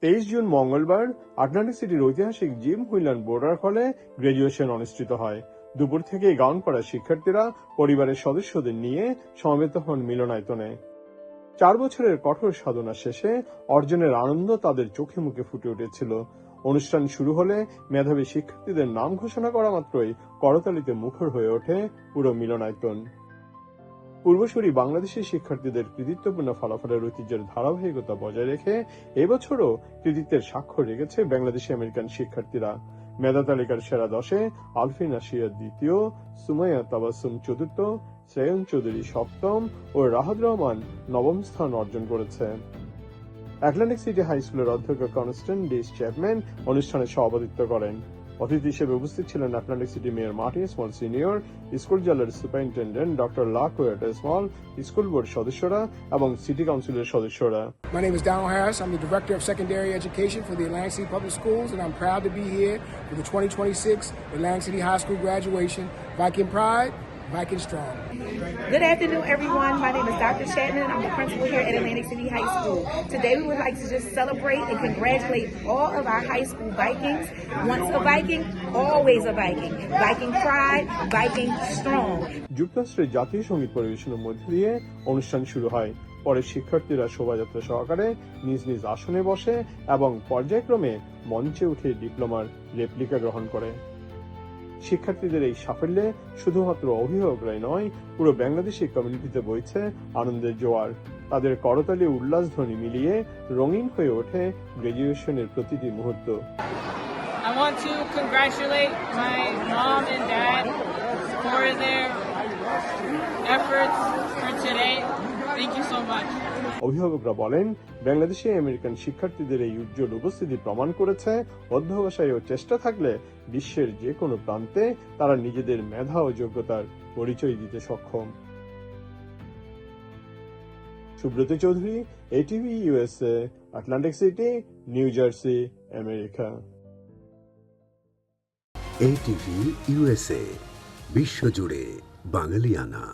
23 June মঙ্গলবার Atlantic সিটির ঐতিহাসিক জিম হুইলান বোর্ডার হলে গ্রাজুয়েশন অনুষ্ঠিত হয়। দুপুর থেকে গাউন পরা শিক্ষার্থীরা পরিবারের সদস্যদের নিয়ে সমবেত হন মিলনায়তনে। 4 বছরের কঠোর সাধনা শেষে অর্জনের আনন্দ তাদের চোখে মুখে ফুটে উঠেছিল। অনুষ্ঠান শুরু হলে মেধাবী শিক্ষার্থীদের নাম ঘোষণা করা মাত্রই করতালিতে মুখর হয়ে ওঠে পুরো মিলনায়তন। পূর্বসূরি বাংলাদেশি শিক্ষার্থীদের কৃতিত্বপূর্ণ ফলাফলের ঐতিহ্যের ধারাবাহিকতা বজায় রেখে এবছরও কৃতিত্বের স্বাক্ষর রেখেছে বাংলাদেশি আমেরিকান শিক্ষার্থীরা। মেধা তালিকার সেরা 10-এ আলফিন আসিয়া দ্বিতীয়, সুমাইয়া তাবাসসুম চতুর্থ, শ্রেয়ন চৌধুরী সপ্তম ও রাহাত রহমান নবম স্থান অর্জন করেছে। আটলান্টিক সিটি হাই স্কুলের অধ্যক্ষ কনস্ট্যান্ট ডি চ্যাপম্যান অনুষ্ঠানে সভাপতিত্ব করেন। অতিথি হিসেবে উপস্থিত ছিলেন Atlantic City mayor Martin Small Senior, school জেলার superintendent doctor LaQuetta Small, school board সদস্যরা এবং সিটি কাউন্সিলের সদস্যরা। My name is Donald Harris. I'm the Director of Secondary Education for the Atlantic City Public Schools, and I'm proud to be here for the 2026 Atlantic City High School graduation. Viking Pride, Viking Strong. Good afternoon, everyone. My name is Dr. Chapman. I'm the principal here at Atlantic City High School. Today, we would like to just celebrate and congratulate all of our high school Vikings. Once a Viking, always a Viking. Viking Pride, Viking Strong. যুক্তরাষ্ট্রের জাতীয় সঙ্গীত পরিবেশনের মধ্যে দিয়ে অনুষ্ঠান শুরু হয়। পরে শিক্ষার্থীরা শোভাযাত্রা সহকারে নিজ নিজ আসনে বসে এবং পর্যায়ক্রমে মঞ্চে উঠে ডিপ্লোমার রেপ্লিকা গ্রহণ করে। শিক্ষার্থীদের এই সাফল্যে শুধুমাত্র অভিভাবকরাই নয়, পুরো বাংলাদেশি কমিউনিটিতে বইছে আনন্দের জোয়ার। তাদের করতালি উল্লাস ধ্বনি মিলিয়ে রঙিন হয়ে ওঠে গ্রাজুয়েশনের প্রতিটি মুহূর্ত। I want to congratulate my mom and dad for their efforts for today. Thank you so much. অভিভাবকরা বলেন, বাংলাদেশি আমেরিকান শিক্ষার্থীদের এই উজ্জ্বল উপস্থিতি প্রমাণ করেছে অধ্যবসায় ও চেষ্টা থাকলে বিশ্বের যে কোনো প্রান্তে তারা নিজেদের মেধা ও যোগ্যতার পরিচয় দিতে সক্ষম। Subrata Chowdhury, ATV USA, Atlantic city, new jersey, America. ATV USA, বিশ্বজুড়ে বাঙালিয়ানা।